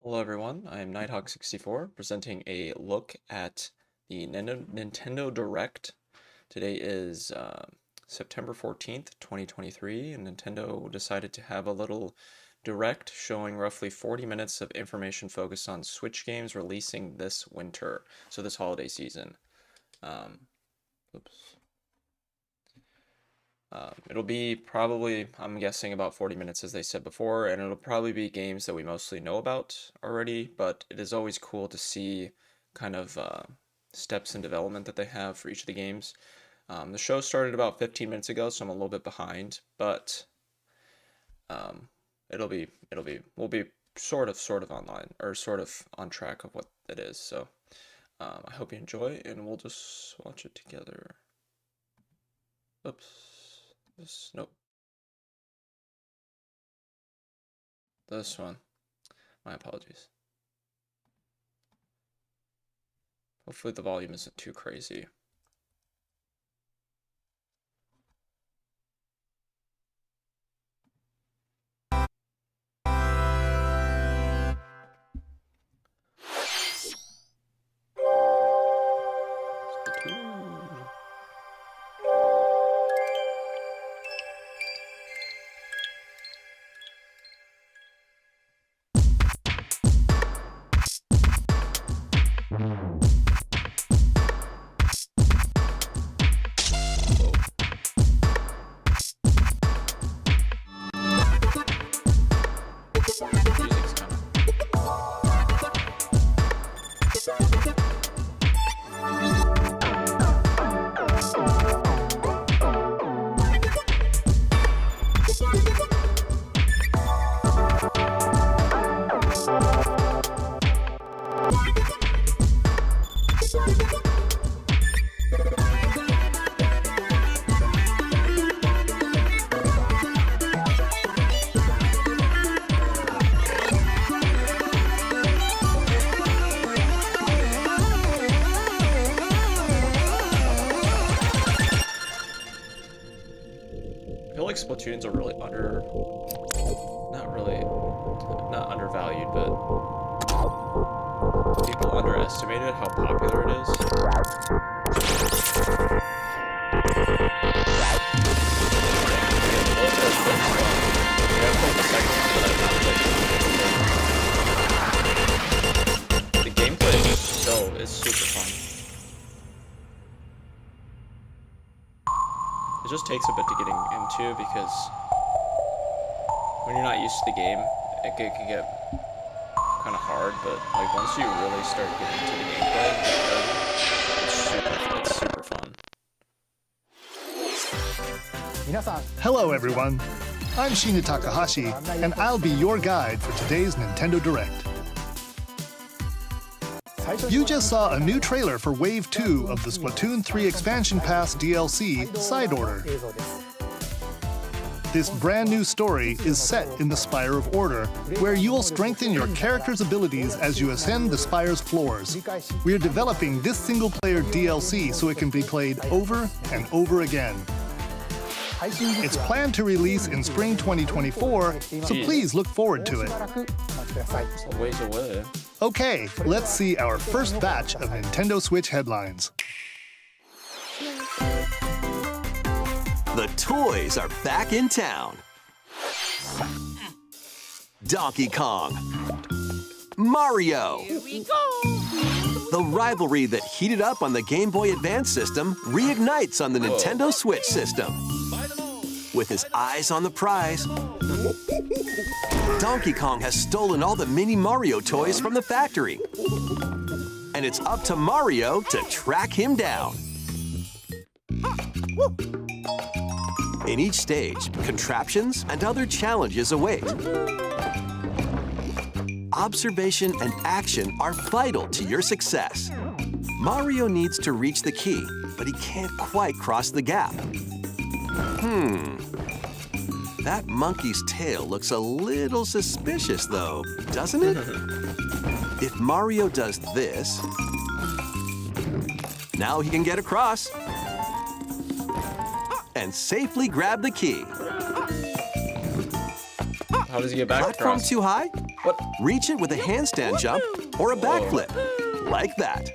Hello everyone, I am Nighthawk64 presenting a look at the Nintendo Direct. Today is September 14th, 2023, and Nintendo decided to have a little Direct showing roughly 40 minutes of information focused on Switch games releasing this winter, so this holiday season. It'll be probably, I'm guessing, about 40 minutes as they said before, and it'll probably be games that we mostly know about already, but it is always cool to see kind of steps in development that they have for each of the games. The show started about 15 minutes ago, so I'm a little bit behind, but we'll be sort of online, or sort of on track of what it is, so I hope you enjoy, and we'll just watch it together. Oops. Nope. This one. My apologies. Hopefully the volume isn't too crazy. I feel like Splatoon's a really not undervalued, but people underestimated how popular it is. The gameplay is super fun. It just takes a bit to getting into because when you're not used to the game, it can get kind of hard, but like once you really start getting into the gameplay, it's super fun. Hello everyone, I'm Shinya Takahashi, and I'll be your guide for today's Nintendo Direct. You just saw a new trailer for Wave 2 of the Splatoon 3 Expansion Pass DLC, Side Order. This brand new story is set in the Spire of Order, where you'll strengthen your character's abilities as you ascend the Spire's floors. We're developing this single-player DLC so it can be played over and over again. It's planned to release in spring 2024, so please look forward to it. It's a ways away. Okay, let's see our first batch of Nintendo Switch headlines. The toys are back in town. Donkey Kong. Mario. Here we go. The rivalry that heated up on the Game Boy Advance system reignites on the Nintendo Switch system. With his eyes on the prize, Donkey Kong has stolen all the mini Mario toys from the factory. And it's up to Mario to track him down. In each stage, contraptions and other challenges await. Observation and action are vital to your success. Mario needs to reach the key, but he can't quite cross the gap. That monkey's tail looks a little suspicious, though, doesn't it? If Mario does this, now he can get across and safely grab the key. How How does he get back Platform across? too high? What? Reach it with a handstand jump or a backflip, like that.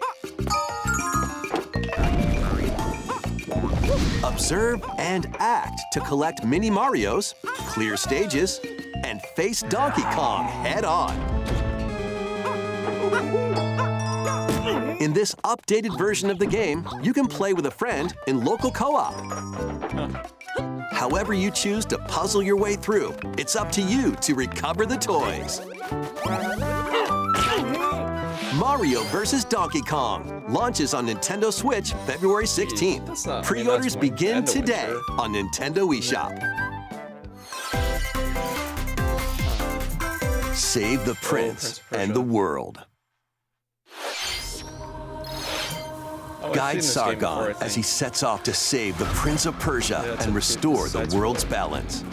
Observe and act to collect mini Marios, clear stages, and face Donkey Kong head on. In this updated version of the game, you can play with a friend in local co-op. However you choose to puzzle your way through, it's up to you to recover the toys. Mario vs. Donkey Kong launches on Nintendo Switch February 16th. Pre-orders begin today on Nintendo eShop. Save the Prince and the world. Guide Sargon as he sets off to save the Prince of Persia and restore the world's balance.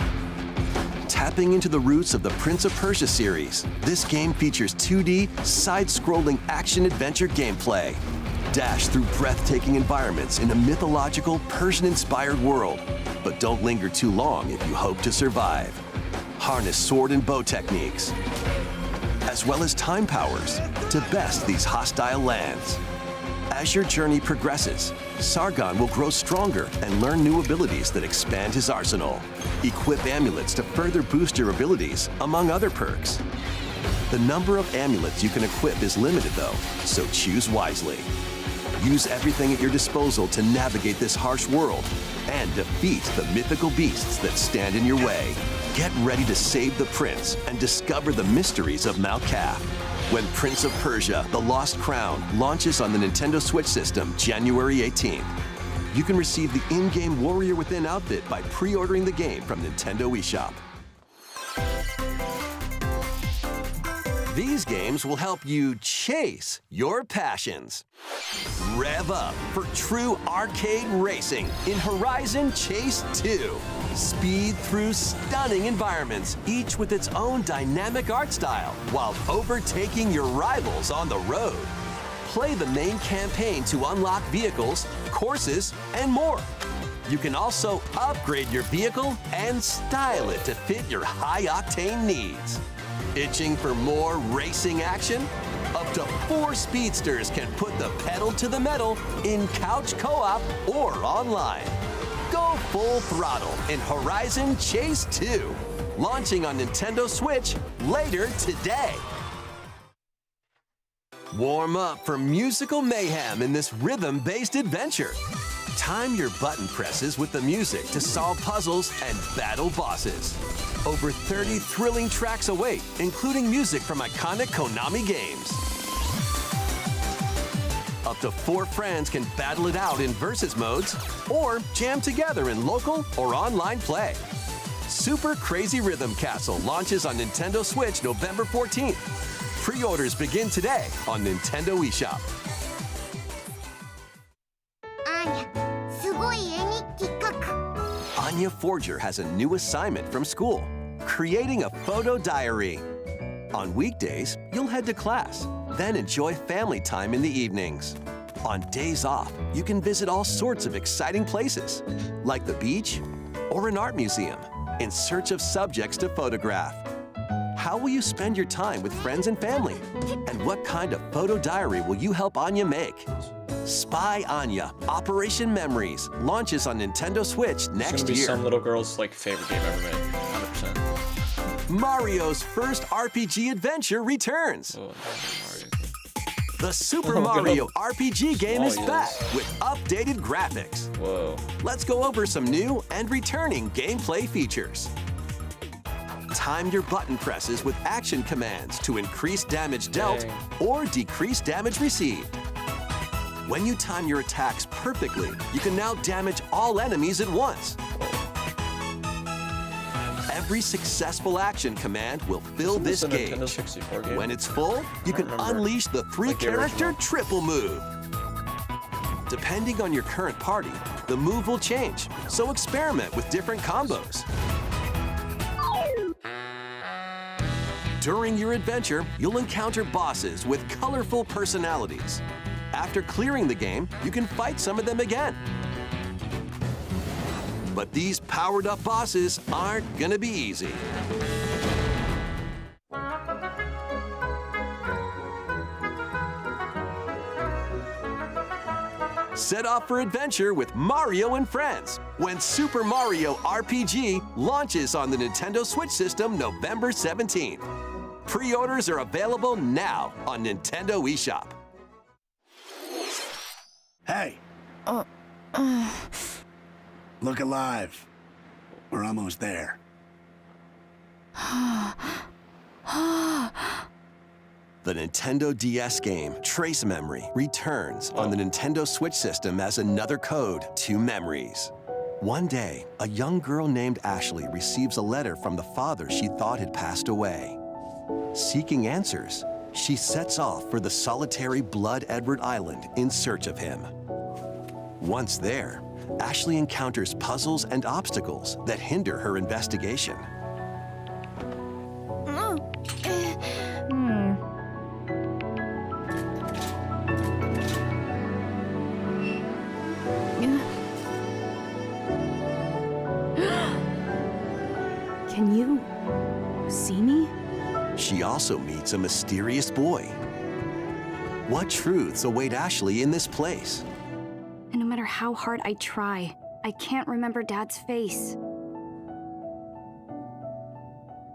Tapping into the roots of the Prince of Persia series, this game features 2D, side-scrolling action-adventure gameplay. Dash through breathtaking environments in a mythological, Persian-inspired world. But don't linger too long if you hope to survive. Harness sword and bow techniques, as well as time powers, to best these hostile lands. As your journey progresses, Sargon will grow stronger and learn new abilities that expand his arsenal. Equip amulets to further boost your abilities, among other perks. The number of amulets you can equip is limited though, so choose wisely. Use everything at your disposal to navigate this harsh world and defeat the mythical beasts that stand in your way. Get ready to save the prince and discover the mysteries of Mount Kaf. When Prince of Persia: The Lost Crown launches on the Nintendo Switch system January 18th. You can receive the in-game Warrior Within outfit by pre-ordering the game from Nintendo eShop. These games will help you chase your passions. Rev up for true arcade racing in Horizon Chase 2. Speed through stunning environments, each with its own dynamic art style, while overtaking your rivals on the road. Play the main campaign to unlock vehicles, courses, and more. You can also upgrade your vehicle and style it to fit your high-octane needs. Itching for more racing action? Up to 4 speedsters can put the pedal to the metal in couch co-op or online. Go full throttle in Horizon Chase 2, launching on Nintendo Switch later today. Warm up for musical mayhem in this rhythm-based adventure. Time your button presses with the music to solve puzzles and battle bosses. Over 30 thrilling tracks await, including music from iconic Konami games. Up to 4 friends can battle it out in versus modes or jam together in local or online play. Super Crazy Rhythm Castle launches on Nintendo Switch November 14th. Pre-orders begin today on Nintendo eShop. Anya Forger has a new assignment from school, creating a photo diary. On weekdays, you'll head to class, then enjoy family time in the evenings. On days off, you can visit all sorts of exciting places, like the beach or an art museum, in search of subjects to photograph. How will you spend your time with friends and family? And what kind of photo diary will you help Anya make? Spy Anya: Operation Memories launches on Nintendo Switch next year. year. Some little girl's favorite game ever made, 100%. Mario's first RPG adventure returns. Oh, Mario. The Super Mario RPG game is back with updated graphics. Whoa. Let's go over some new and returning gameplay features. Time your button presses with action commands to increase damage dealt or decrease damage received. When you time your attacks perfectly, you can now damage all enemies at once. Every successful action command will fill this gauge. Nintendo 64 game? When it's full, you can unleash the 3-character triple move. Depending on your current party, the move will change, so experiment with different combos. During your adventure, you'll encounter bosses with colorful personalities. After clearing the game, you can fight some of them again. But these powered-up bosses aren't gonna be easy. Set off for adventure with Mario and friends when Super Mario RPG launches on the Nintendo Switch system November 17th. Pre-orders are available now on Nintendo eShop. Hey. Look alive. We're almost there. The Nintendo DS game, Trace Memory, returns on the Nintendo Switch system as another code to memories. One day, a young girl named Ashley receives a letter from the father she thought had passed away. Seeking answers, she sets off for the solitary Blood Edward Island in search of him. Once there, Ashley encounters puzzles and obstacles that hinder her investigation. Can you see me? She also meets a mysterious boy. What truths await Ashley in this place? And no matter how hard I try, I can't remember Dad's face.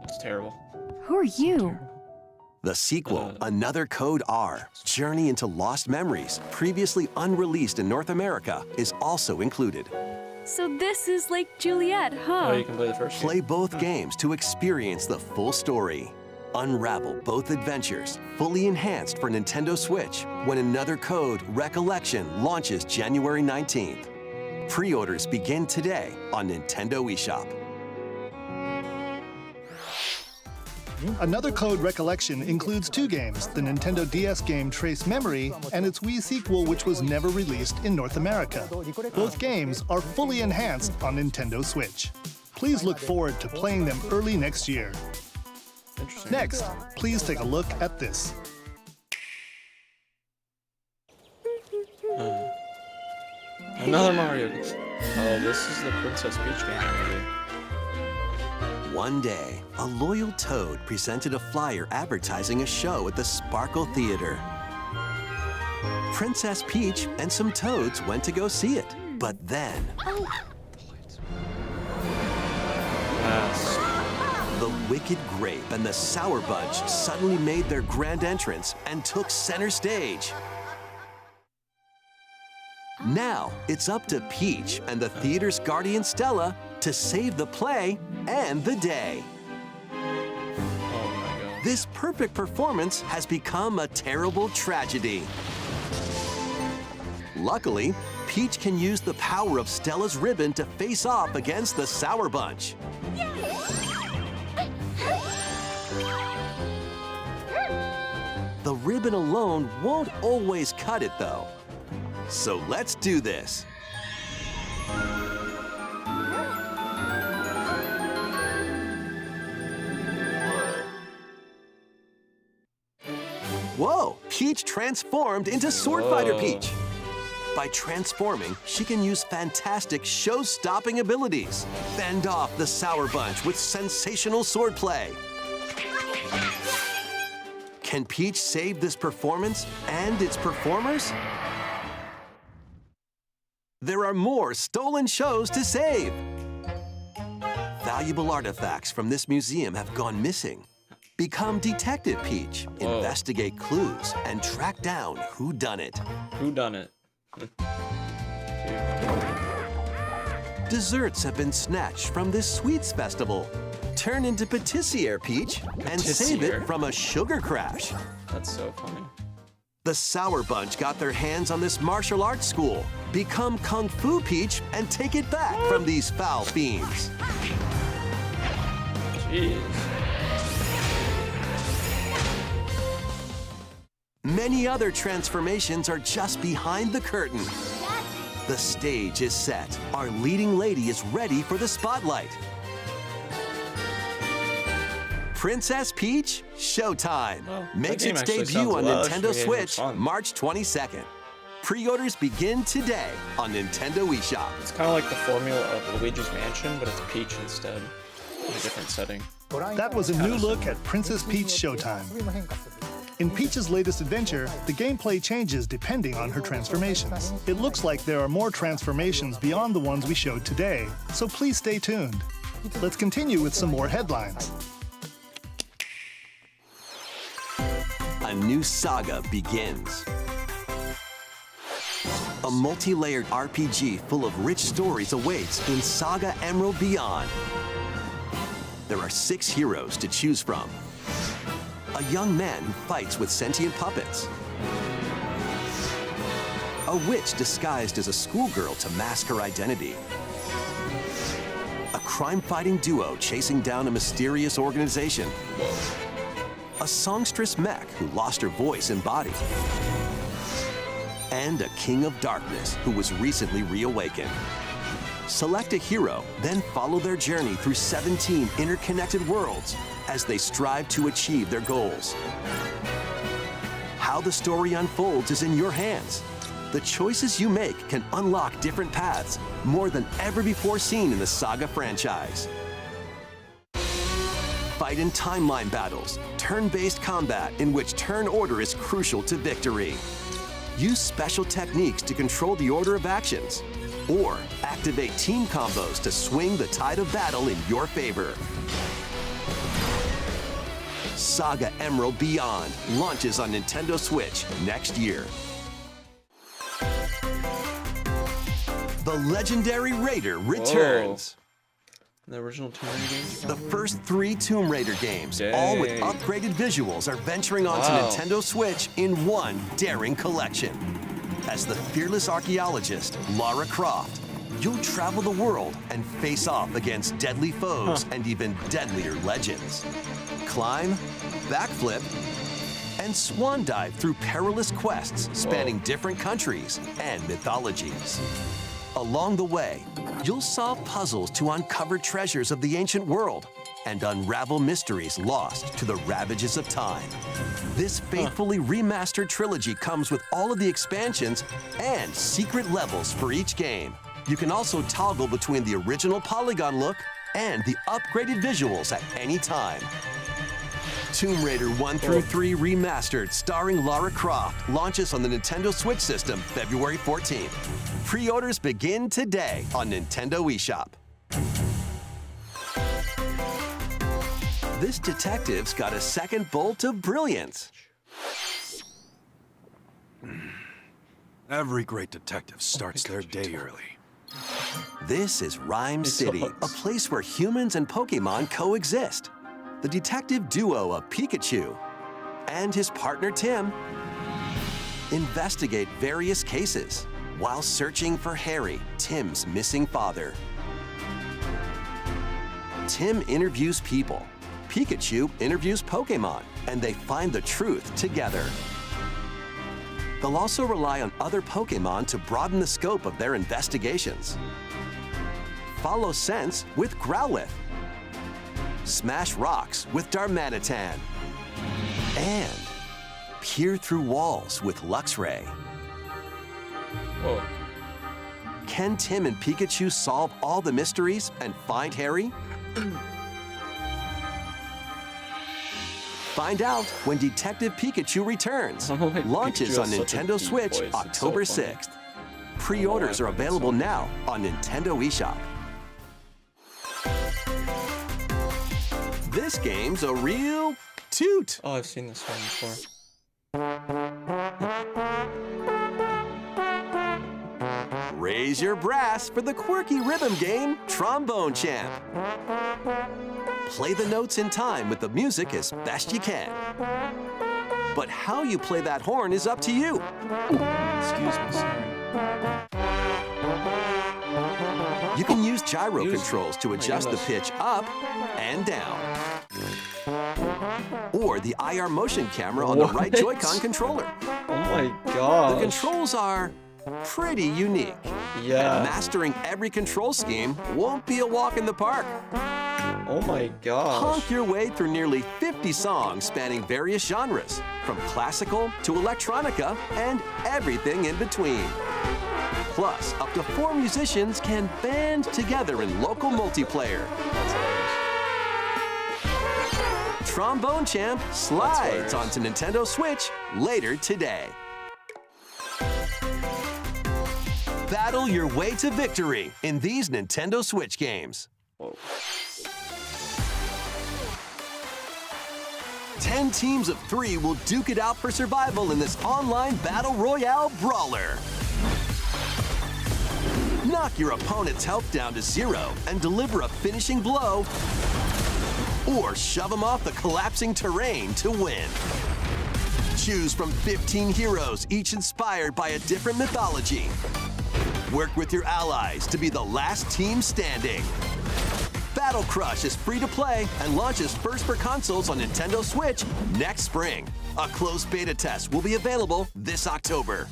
It's terrible. Who are you? The sequel, Another Code R, Journey into Lost Memories, previously unreleased in North America, is also included. So this is like Juliet, huh? Oh, you can play the first Play game. both games to experience the full story. Unravel both adventures, fully enhanced for Nintendo Switch, when Another Code Recollection launches January 19th. Pre-orders begin today on Nintendo eShop. Another Code Recollection includes two games, the Nintendo DS game Trace Memory and its Wii sequel, which was never released in North America. Both games are fully enhanced on Nintendo Switch. Please look forward to playing them early next year. Interesting. Next, please take a look at this. Another Mario. Oh, this is the Princess Peach game, maybe. One day, a loyal toad presented a flyer advertising a show at the Sparkle Theater. Princess Peach and some toads went to go see it, but then the Wicked Grape and the Sour Bunch suddenly made their grand entrance and took center stage. Now, it's up to Peach and the theater's guardian Stella to save the play and the day. Oh my god. This perfect performance has become a terrible tragedy. Luckily, Peach can use the power of Stella's ribbon to face off against the Sour Bunch. The ribbon alone won't always cut it, though. So let's do this. Whoa! Peach transformed into Sword Fighter Peach. By transforming, she can use fantastic show-stopping abilities. Fend off the Sour Bunch with sensational swordplay. Can Peach save this performance and its performers? There are more stolen shows to save. Valuable artifacts from this museum have gone missing. Become Detective Peach, investigate clues, and track down who done it. Who done it? Desserts have been snatched from this sweets festival. Turn into Patissiere Peach and save it from a sugar crash. That's so funny. The Sour Bunch got their hands on this martial arts school. Become Kung Fu Peach and take it back from these foul fiends. Jeez. Many other transformations are just behind the curtain. The stage is set. Our leading lady is ready for the spotlight. Princess Peach, Showtime. Well, Makes that game its actually debut sounds on lush. Nintendo It looks Switch fun. March 22nd. Pre-orders begin today on Nintendo eShop. It's kind of like the formula of Luigi's Mansion, but it's Peach instead. In a different setting. That was a new look at Princess Peach Showtime. In Peach's latest adventure, the gameplay changes depending on her transformations. It looks like there are more transformations beyond the ones we showed today, so please stay tuned. Let's continue with some more headlines. A new saga begins. A multi-layered RPG full of rich stories awaits in Saga Emerald Beyond. There are 6 heroes to choose from. A young man who fights with sentient puppets. A witch disguised as a schoolgirl to mask her identity. A crime-fighting duo chasing down a mysterious organization. A songstress mech who lost her voice and body. And a king of darkness who was recently reawakened. Select a hero, then follow their journey through 17 interconnected worlds as they strive to achieve their goals. How the story unfolds is in your hands. The choices you make can unlock different paths, more than ever before seen in the Saga franchise. Fight in timeline battles, turn-based combat in which turn order is crucial to victory. Use special techniques to control the order of actions, or activate team combos to swing the tide of battle in your favor. Saga Emerald Beyond launches on Nintendo Switch next year. The legendary Raider returns. The original Tomb Raider games? The first 3 Tomb Raider games, all with upgraded visuals, are venturing onto Nintendo Switch in one daring collection. As the fearless archaeologist, Lara Croft, you'll travel the world and face off against deadly foes and even deadlier legends. Climb, backflip, and swan dive through perilous quests spanning different countries and mythologies. Along the way, you'll solve puzzles to uncover treasures of the ancient world and unravel mysteries lost to the ravages of time. This faithfully remastered trilogy comes with all of the expansions and secret levels for each game. You can also toggle between the original polygon look and the upgraded visuals at any time. Tomb Raider 1 through 3 Remastered, starring Lara Croft, launches on the Nintendo Switch system February 14th. Pre-orders begin today on Nintendo eShop. This detective's got a second bolt of brilliance. Every great detective starts their day early. This is Rhyme City, a place where humans and Pokémon coexist. The detective duo of Pikachu and his partner Tim investigate various cases while searching for Harry, Tim's missing father. Tim interviews people, Pikachu interviews Pokémon, and they find the truth together. They'll also rely on other Pokémon to broaden the scope of their investigations. Follow Sense with Growlithe. Smash rocks with Darmanitan. And peer through walls with Luxray. Whoa. Can Tim and Pikachu solve all the mysteries and find Harry? Find out when Detective Pikachu returns. Launches Pikachu on has such a Nintendo deep Switch voice. It's October so funny. 6th. Pre-orders are available now on Nintendo eShop. This game's a real toot. Oh, I've seen this one before. Raise your brass for the quirky rhythm game, Trombone Champ. Play the notes in time with the music as best you can. But how you play that horn is up to you. Excuse me, sorry. You can use gyro controls to adjust the pitch up and down. Or the IR motion camera on the right Joy-Con controller. Oh my god. The controls are pretty unique. Yeah. And mastering every control scheme won't be a walk in the park. Oh my gosh. Honk your way through nearly 50 songs spanning various genres, from classical to electronica and everything in between. Plus, up to 4 musicians can band together in local multiplayer. trombone champ slides onto Nintendo Switch later today. Battle your way to victory in these Nintendo Switch games. Whoa. 10 teams of 3 will duke it out for survival in this online battle royale brawler. Knock your opponent's health down to 0 and deliver a finishing blow, or shove them off the collapsing terrain to win. Choose from 15 heroes, each inspired by a different mythology. Work with your allies to be the last team standing. Battle Crush is free to play and launches first for consoles on Nintendo Switch next spring. A closed beta test will be available this October.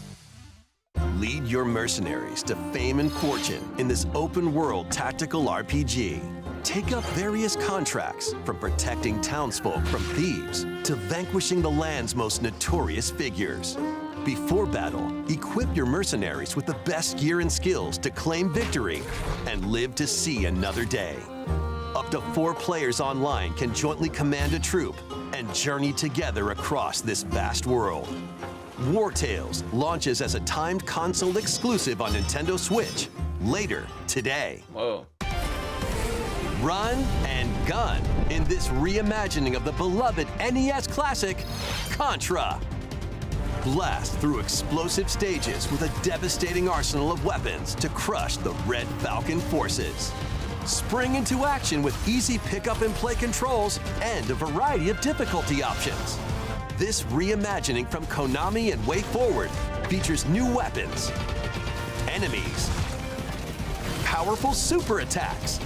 Lead your mercenaries to fame and fortune in this open-world tactical RPG. Take up various contracts, from protecting townsfolk from thieves to vanquishing the land's most notorious figures. Before battle, equip your mercenaries with the best gear and skills to claim victory and live to see another day. Up to 4 players online can jointly command a troop and journey together across this vast world. War Tales launches as a timed console exclusive on Nintendo Switch later today. Whoa. Run and gun in this reimagining of the beloved NES classic, Contra. Blast through explosive stages with a devastating arsenal of weapons to crush the Red Falcon forces. Spring into action with easy pick-up and play controls and a variety of difficulty options. This reimagining from Konami and WayForward features new weapons, enemies, powerful super attacks,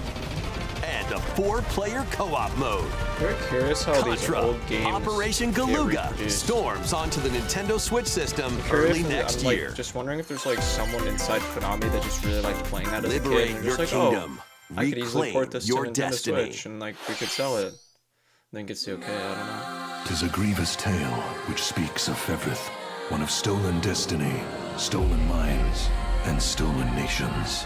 and a 4-player co-op mode. Very curious how these Contra, old games Operation get Galuga reproduced. storms onto the Nintendo Switch system Curious early if- next I'm, like, year. just wondering if there's like someone inside Konami that just really liked playing that as a kid. Liberate And your just like, kingdom. oh, I could easily Reclaim port this your to Nintendo destiny. Switch and like we could sell it. Then gets the okay. I don't know. 'Tis a grievous tale which speaks of Fevrith, one of stolen destiny, stolen minds, and stolen nations.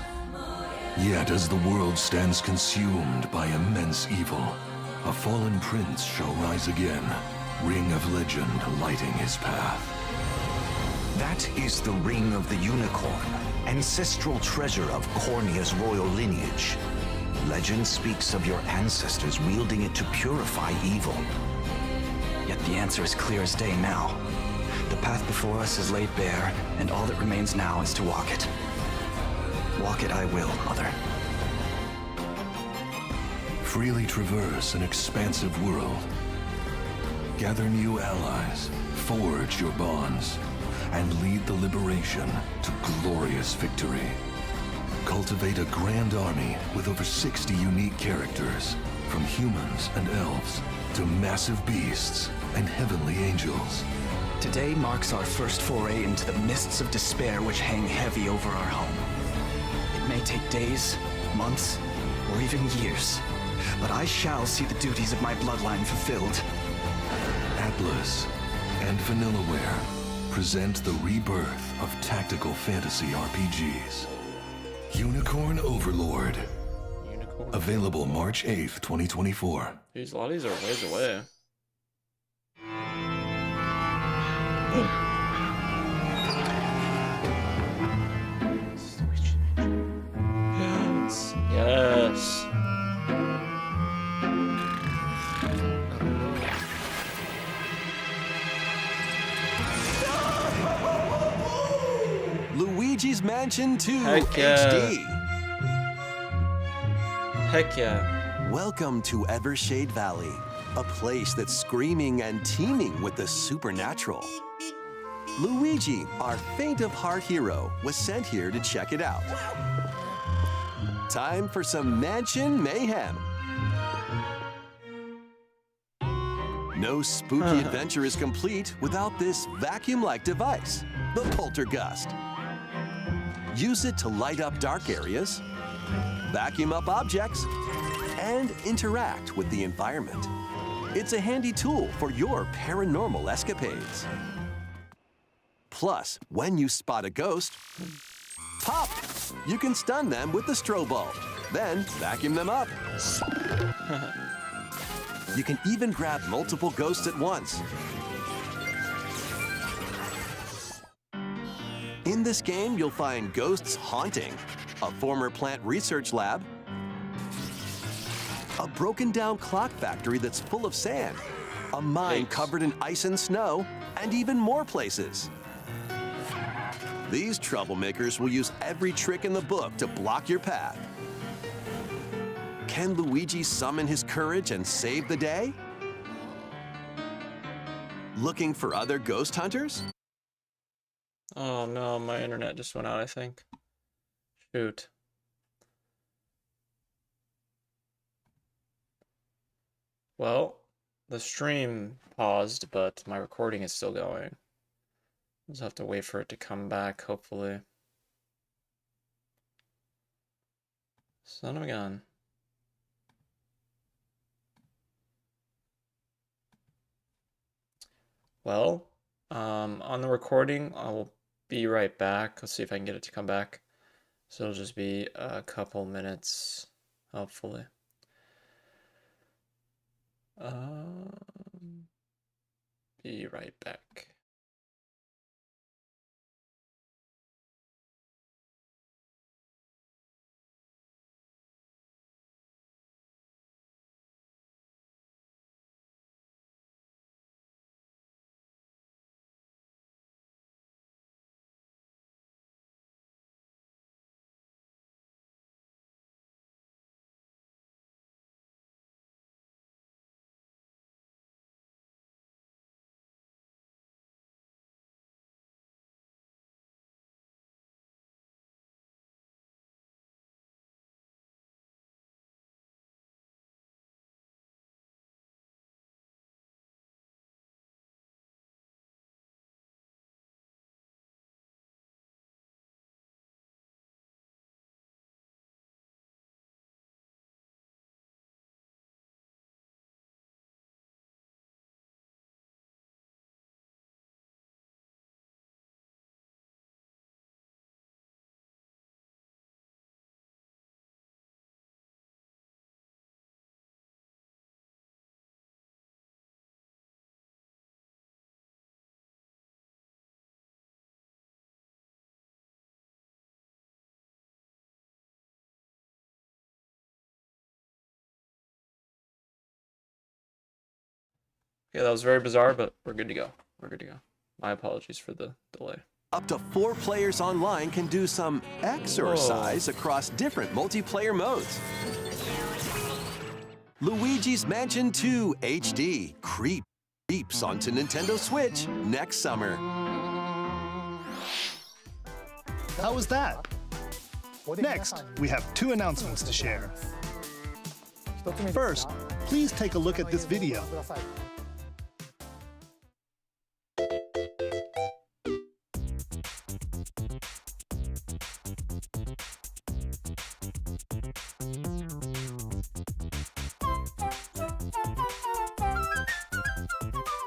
Yet as the world stands consumed by immense evil, a fallen prince shall rise again, ring of legend lighting his path. That is the Ring of the Unicorn, ancestral treasure of Cornia's royal lineage. Legend speaks of your ancestors wielding it to purify evil. Yet the answer is clear as day now. The path before us is laid bare, and all that remains now is to walk it. Walk it I will, Mother. Freely traverse an expansive world. Gather new allies, forge your bonds, and lead the liberation to glorious victory. Cultivate a grand army with over 60 unique characters, from humans and elves to massive beasts and heavenly angels. Today marks our first foray into the mists of despair which hang heavy over our home. It may take days, months, or even years, but I shall see the duties of my bloodline fulfilled. Atlas and Vanillaware present the rebirth of tactical fantasy RPGs. Unicorn Overlord. Unicorn. Available March 8th, 2024. Jeez, a lot of these are ways away. Yes. Yes. Luigi's Mansion 2 Heck yeah. HD. Heck yeah. Welcome to Evershade Valley, a place that's screaming and teeming with the supernatural. Luigi, our faint of heart hero, was sent here to check it out. Time for some mansion mayhem. No spooky adventure is complete without this vacuum-like device, the Poltergust. Use it to light up dark areas, vacuum up objects, and interact with the environment. It's a handy tool for your paranormal escapades. Plus, when you spot a ghost, pop! You can stun them with the strobe bulb, then vacuum them up. You can even grab multiple ghosts at once. In this game, you'll find ghosts haunting, a former plant research lab, a broken-down clock factory that's full of sand, a mine covered in ice and snow, and even more places. These troublemakers will use every trick in the book to block your path. Can Luigi summon his courage and save the day? Looking for other ghost hunters? Oh no, my internet just went out, I think. Shoot. Well, the stream paused, but my recording is still going. I'll just have to wait for it to come back, hopefully. Son of a gun. Well, on the recording, I will be right back. Let's see if I can get it to come back. So it'll just be a couple minutes, hopefully. Be right back. Yeah, that was very bizarre, but we're good to go. We're good to go. My apologies for the delay. Up to 4 players online can do some exercise across different multiplayer modes. Luigi's Mansion 2 HD creeps onto Nintendo Switch next summer. How was that? Next, we have 2 announcements to share. First, please take a look at this video.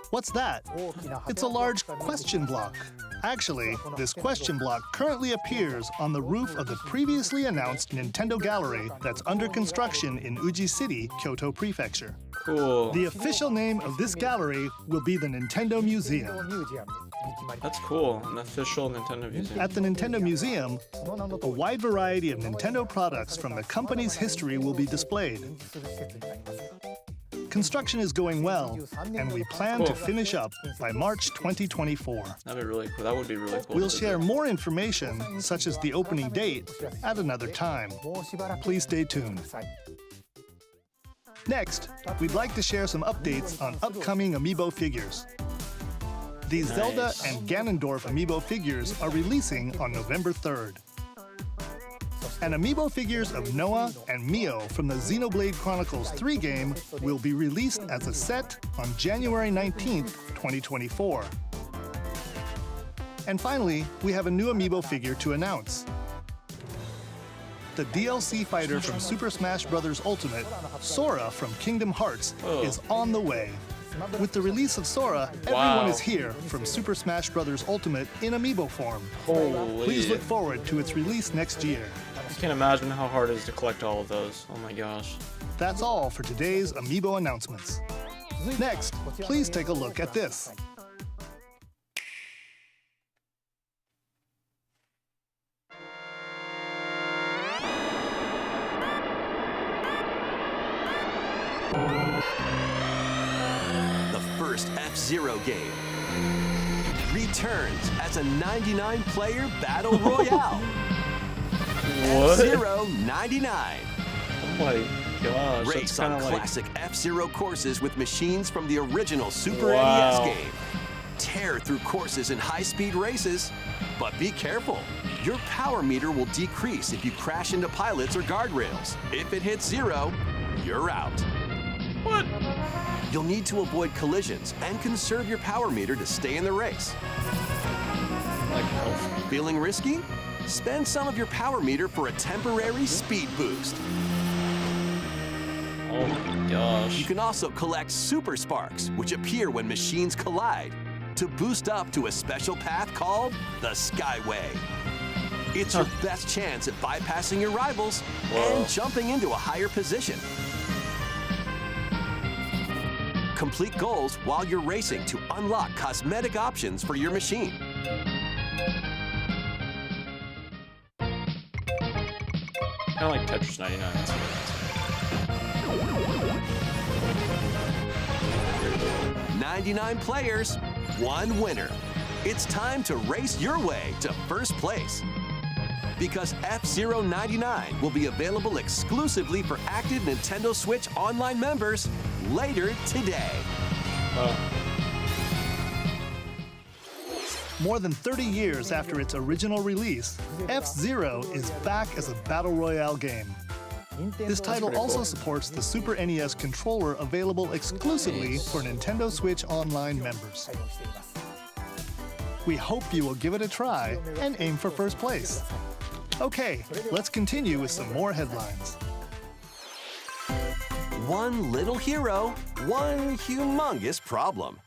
What's that? It's a large question block. Actually, this question block currently appears on the roof of the previously announced Nintendo Gallery that's under construction in Uji City, Kyoto Prefecture. Cool. The official name of this gallery will be the Nintendo Museum. That's cool. An official Nintendo Museum. At the Nintendo Museum, a wide variety of Nintendo products from the company's history will be displayed. Construction is going well, and we plan to finish up by March 2024. That'd be really cool. That would be really cool. We'll share more information, such as the opening date, at another time. Please stay tuned. Next, we'd like to share some updates on upcoming Amiibo figures. These Zelda and Ganondorf Amiibo figures are releasing on November 3rd. And Amiibo figures of Noah and Mio from the Xenoblade Chronicles 3 game will be released as a set on January 19th, 2024. And finally, we have a new Amiibo figure to announce. The DLC fighter from Super Smash Bros. Ultimate, Sora from Kingdom Hearts, is on the way. With the release of Sora, everyone is here from Super Smash Bros. Ultimate in Amiibo form. Holy. Please look forward to its release next year. I can't imagine how hard it is to collect all of those. Oh my gosh. That's all for today's Amiibo announcements. Next, please take a look at this. The first F-Zero game returns as a 99-player battle royale. F-Zero 99. Oh my gosh, Race that's on kind of like... classic F-Zero courses with machines from the original Super Wow. NES game. Tear through courses in high-speed races, but be careful. Your power meter will decrease if you crash into pilots or guardrails. If it hits 0, you're out. What? You'll need to avoid collisions and conserve your power meter to stay in the race. Like health. Feeling risky? Spend some of your power meter for a temporary speed boost. Oh my gosh. You can also collect super sparks, which appear when machines collide, to boost up to a special path called the Skyway. It's your best chance at bypassing your rivals and jumping into a higher position. Complete goals while you're racing to unlock cosmetic options for your machine. Kind of like Tetris 99. That's what it is. 99 players, 1 winner. It's time to race your way to first place. Because F-Zero 99 will be available exclusively for active Nintendo Switch Online members later today. More than 30 years after its original release, F-Zero is back as a battle royale game. This title also supports the Super NES controller available exclusively for Nintendo Switch Online members. We hope you will give it a try and aim for first place. Okay, let's continue with some more headlines. One little hero, one humongous problem.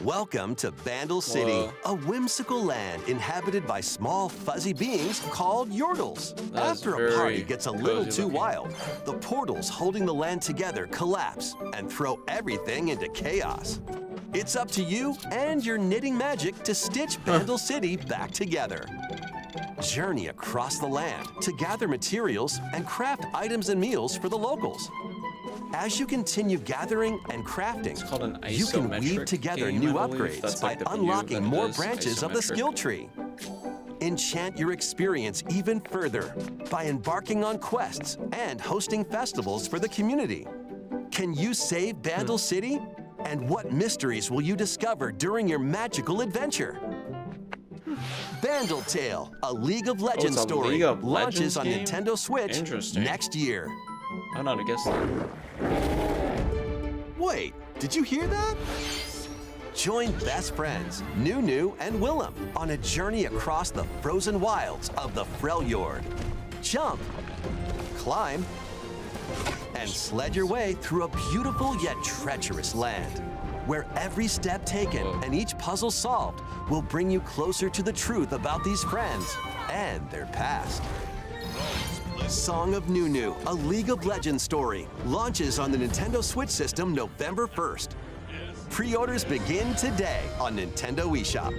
Welcome to Bandle City, Whoa. a whimsical land inhabited by small fuzzy beings called Yordles. That is After a very party gets a little cozy too looking. wild, the portals holding the land together collapse and throw everything into chaos. It's up to you and your knitting magic to stitch Bandle City back together. Journey across the land to gather materials and craft items and meals for the locals. As you continue gathering and crafting, called an you can weave isometric together game, new I believe. upgrades That's by like the view unlocking that it more is, branches of the isometric. skill tree. Enchant your experience even further by embarking on quests and hosting festivals for the community. Can you save Bandle City? And what mysteries will you discover during your magical adventure? Bandle Tale, a League of Legends a story, League of launches Legends on game? Nintendo Switch Interesting. next year. I don't know how to guess that. Wait, did you hear that? Join best friends, Nunu and Willem, on a journey across the frozen wilds of the Freljord. Jump, climb, and sled your way through a beautiful yet treacherous land, where every step taken and each puzzle solved will bring you closer to the truth about these friends and their past. Song of Nunu, a League of Legends story, launches on the Nintendo Switch system November 1st. Pre-orders begin today on Nintendo eShop.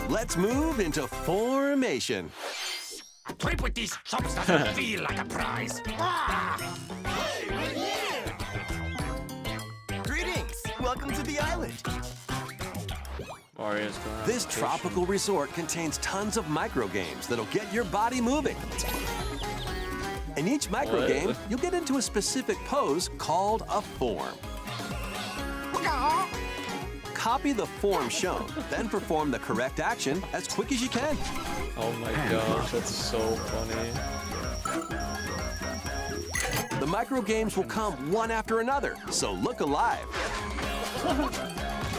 Let's move into Formation. Trip with these chumps doesn't feel like a prize. Greetings! Welcome to the island. Mario's going on This vacation. tropical resort contains tons of micro games that'll get your body moving. In each micro What? game, you'll get into a specific pose called a form. Copy the form shown, then perform the correct action as quick as you can. Oh my gosh, that's so funny. The micro games will come one after another, so look alive.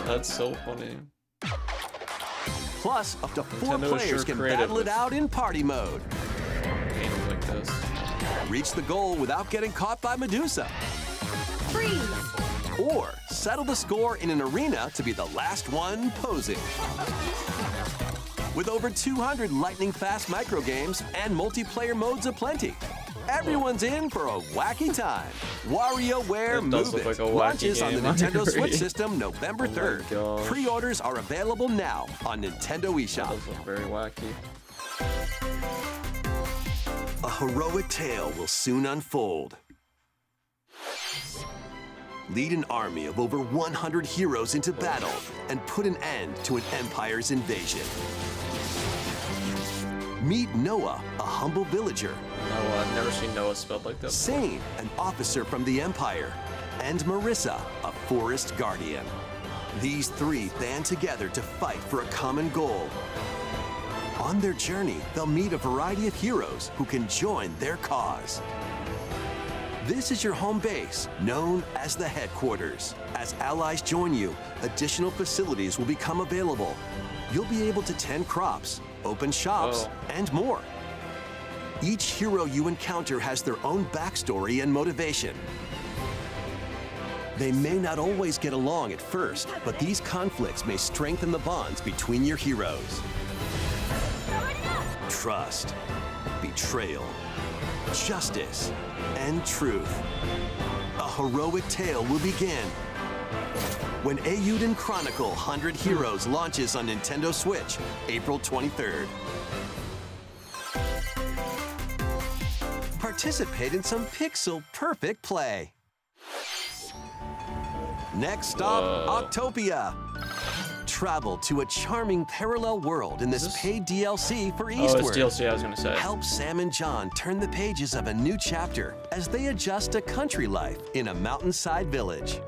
That's so funny. Plus, up to 4 Nintendo is players sure can creative battle it with- out in party mode. Games like this. Reach the goal without getting caught by Medusa. Freeze! Or settle the score in an arena to be the last one posing. With over 200 lightning-fast micro games and multiplayer modes aplenty, Everyone's in for a wacky time. WarioWare It does Move look It like a wacky launches on the game, I Nintendo Switch agree. system November 3rd. gosh. Pre-orders are available now on Nintendo That eShop. does look very wacky. A heroic tale will soon unfold. Lead an army of over 100 heroes into battle and put an end to an empire's invasion. Meet Noah, a humble villager. No, I've never seen Noah spelled like this. Sane, an officer from the Empire. And Marissa, a forest guardian. These three band together to fight for a common goal. On their journey, they'll meet a variety of heroes who can join their cause. This is your home base, known as the headquarters. As allies join you, additional facilities will become available. You'll be able to tend crops, open shops, and more. Each hero you encounter has their own backstory and motivation. They may not always get along at first, but these conflicts may strengthen the bonds between your heroes. Trust, betrayal, justice, and truth. A heroic tale will begin when Eiyuden Chronicle 100 Heroes launches on Nintendo Switch, April 23rd. Participate in some pixel-perfect play. Next stop, Octopia. Travel to a charming parallel world in this paid DLC for Eastward. Oh, it's DLC, I was gonna say. Help Sam and John turn the pages of a new chapter as they adjust to country life in a mountainside village.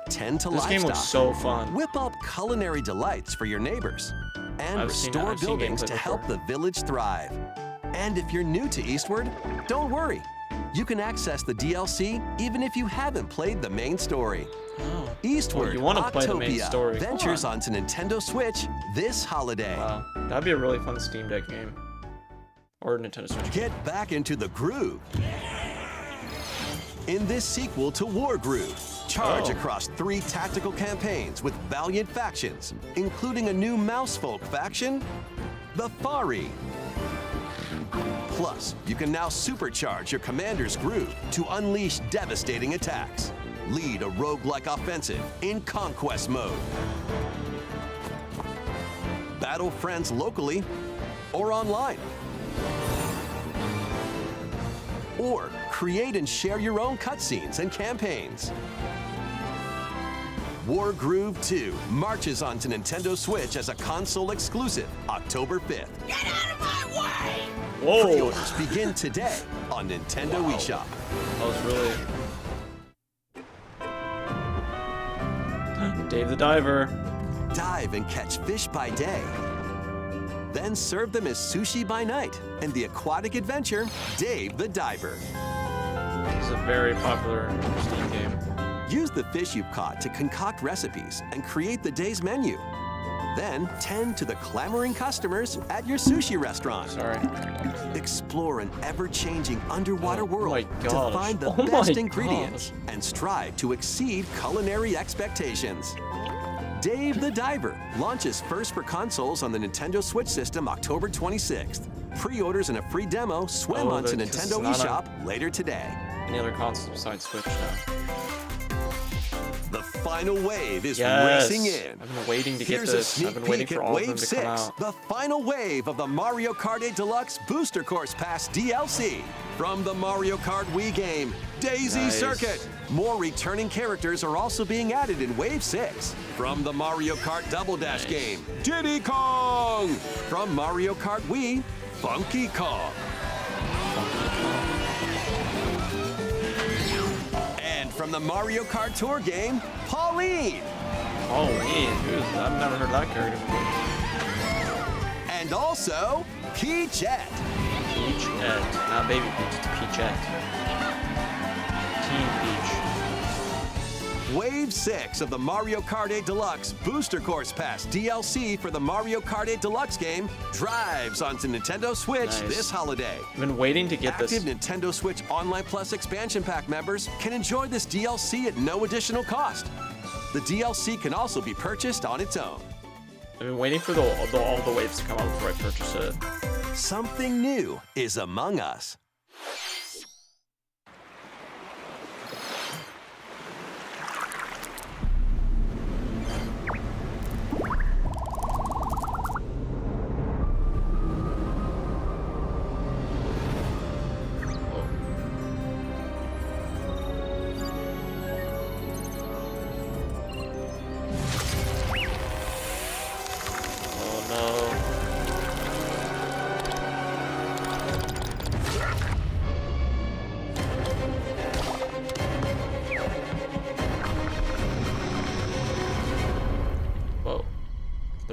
Tend to This livestock. game looks so fun. Whip up culinary delights for your neighbors. And I've seen restore gameplay buildings to help before. the village thrive. And if you're new to Eastward, don't worry. You can access the DLC even if you haven't played the main story. Oh. Eastward, Well, you want to play the main Octopia story. Come ventures on. onto Nintendo Switch this holiday. Wow, that'd be a really fun Steam Deck game. Or Nintendo Switch. Get back into the groove. In this sequel to War Groove, charge across 3 tactical campaigns with valiant factions, including a new Mousefolk faction, the Fari. Plus, you can now supercharge your commander's groove to unleash devastating attacks. Lead a roguelike offensive in Conquest mode. Battle friends locally or online. Or create and share your own cutscenes and campaigns. War Groove 2 marches onto Nintendo Switch as a console exclusive October 5th. Get out of my way! Whoa! Pre-orders begin today on Nintendo eShop. That was really... Dave the Diver. Dive and catch fish by day. Then serve them as sushi by night in the aquatic adventure Dave the Diver. This is a very popular Steam game. Use the fish you've caught to concoct recipes and create the day's menu. Then tend to the clamoring customers at your sushi restaurant. Sorry. Explore an ever-changing underwater world my to gosh. find the Oh my best ingredients and strive to exceed culinary expectations. Dave the Diver launches first for consoles on the Nintendo Switch system October 26th. Pre-orders and a free demo swim onto this is Nintendo not eShop later today. Any other consoles besides Switch now? The final wave is Yes. racing in. I've been waiting to get Here's this. a sneak I've been waiting peek for at all of them Wave to 6, come out. the final wave of the Mario Kart 8 Deluxe Booster Course Pass DLC. From the Mario Kart Wii game, Daisy Nice. Circuit. More returning characters are also being added in Wave 6. From the Mario Kart Double Dash game, Diddy Kong. From Mario Kart Wii, Funky Kong. And from the Mario Kart Tour game, Pauline. Oh, yeah, I've never heard that character before. And also, Peachette. Peachette. Not Baby Peach, it's Peachette. Teen Peach. Wave 6 of the Mario Kart 8 Deluxe Booster Course Pass DLC for the Mario Kart 8 Deluxe game drives onto Nintendo Switch Nice. this holiday. I've been waiting to get Active this. Nintendo Switch Online Plus expansion pack members can enjoy this DLC at no additional cost. The DLC can also be purchased on its own. I've been waiting for all the waves to come out before I purchase it. Something new is among us.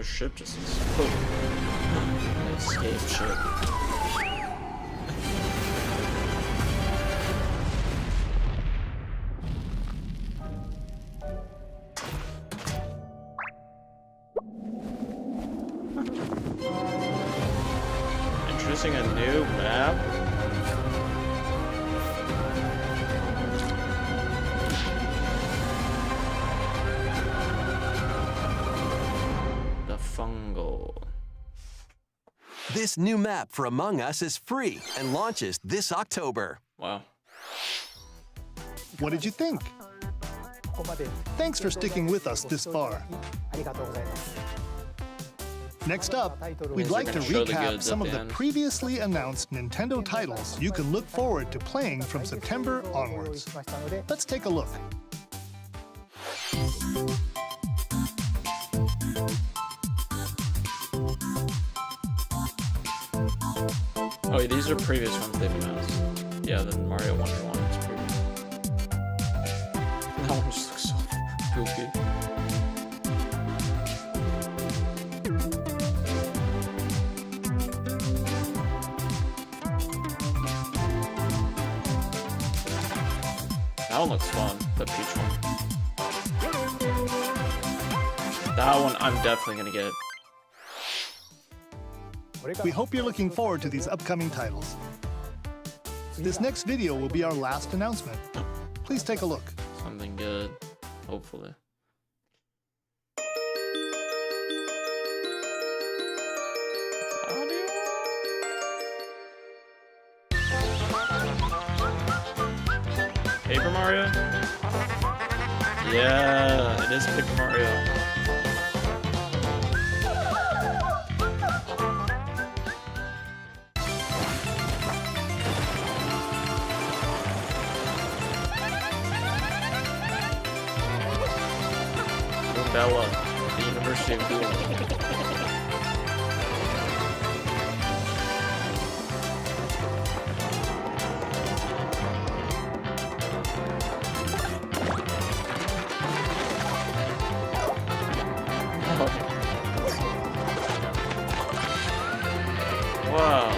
ship just exploded. Escape ship. Introducing a new map. Fungal. This new map for Among Us is free and launches this October. Wow. What did you think? Thanks for sticking with us this far. Next up, we'd like to recap some of the previously announced Nintendo titles you can look forward to playing from September onwards. Let's take a look. Oh, these are previous ones they've announced. Yeah, the Mario Wonder one is previous. That one just looks so goofy. That one looks fun, the Peach one. That one I'm definitely gonna get. We hope you're looking forward to these upcoming titles. This next video will be our last announcement. Please take a look. Something good, hopefully. Paper Mario? Yeah, it is Paper Mario. Bella, the University of Doom. Wow.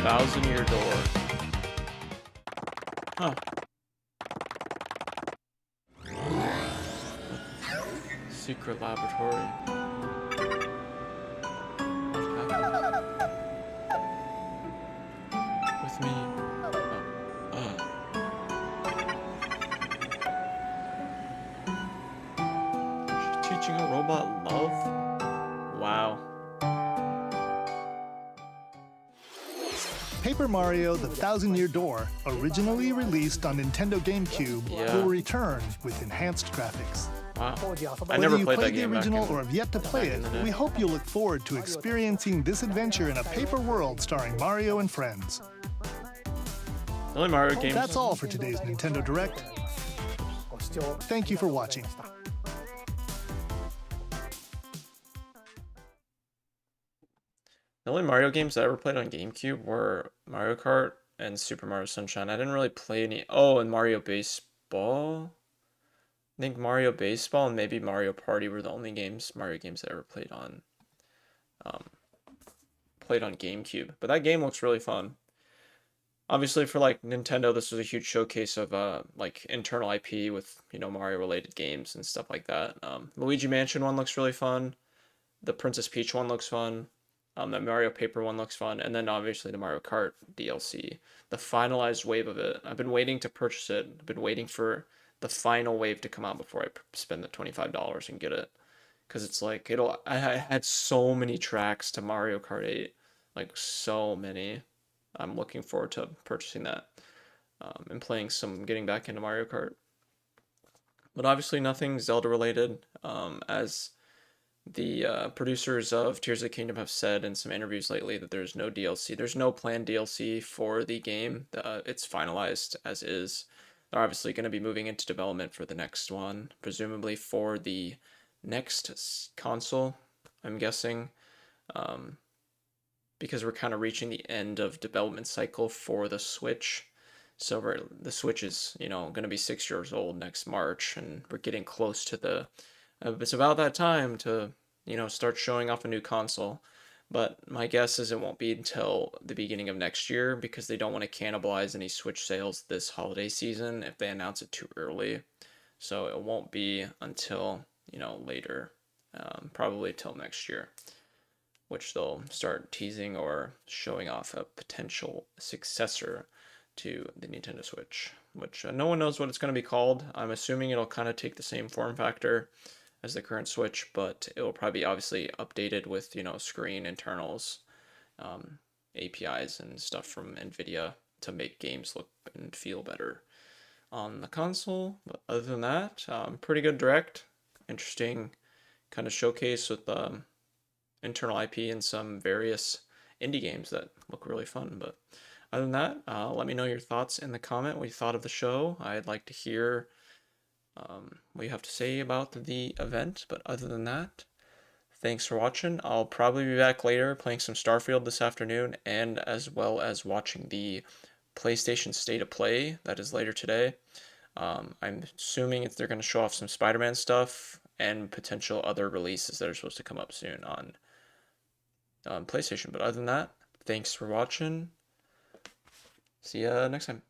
Thousand-year door. Huh. Secret laboratory. With me. Teaching a robot love? Wow. Paper Mario: The Thousand-Year Door, originally released on Nintendo GameCube, will return with enhanced graphics. Wow. I never played that game. Whether you played the original or have yet to play it, we hope you look forward to experiencing this adventure in a paper world starring Mario and friends. The only Mario games. That's all for today's Nintendo Direct. Thank you for watching. The only Mario games I ever played on GameCube were Mario Kart and Super Mario Sunshine. I didn't really play any. Oh, and Mario Baseball. I think Mario Baseball and maybe Mario Party were the only Mario games I ever played on played on GameCube, but that game looks really fun. Obviously, for like Nintendo, this was a huge showcase of like internal IP with, you know, Mario related games and stuff like that. Luigi Mansion one looks really fun. The Princess Peach one looks fun. The Mario Paper one looks fun, and then obviously the Mario Kart DLC, the finalized wave of it. I've been waiting to purchase it. I've been waiting for the final wave to come out before I spend the $25 and get it, because it's like I had so many tracks to Mario Kart 8, like so many. I'm looking forward to purchasing that and playing getting back into Mario Kart. But obviously nothing Zelda related, as the producers of Tears of the Kingdom have said in some interviews lately that there's no DLC. There's no planned DLC for the game. It's finalized as is. They're obviously going to be moving into development for the next one, presumably for the next console, I'm guessing, because we're kind of reaching the end of development cycle for the Switch. So the Switch is, you know, going to be 6 years old next March, and we're getting close to it's about that time to, you know, start showing off a new console. But my guess is it won't be until the beginning of next year, because they don't want to cannibalize any Switch sales this holiday season if they announce it too early. So it won't be until, you know, later, probably till next year, which they'll start teasing or showing off a potential successor to the Nintendo Switch, which no one knows what it's going to be called. I'm assuming it'll kind of take the same form factor as the current Switch, but it will probably be obviously updated with, you know, screen internals, APIs and stuff from NVIDIA to make games look and feel better on the console. But other than that, pretty good direct, interesting kind of showcase with internal IP and some various indie games that look really fun. But other than that, let me know your thoughts in the comment, what you thought of the show. I'd like to hear what you have to say about the event. But other than that, thanks for watching. I'll probably be back later playing some Starfield this afternoon, and as well as watching the PlayStation State of Play that is later today. I'm assuming they're going to show off some Spider-Man stuff and potential other releases that are supposed to come up soon on PlayStation. But other than that, thanks for watching. See ya next time.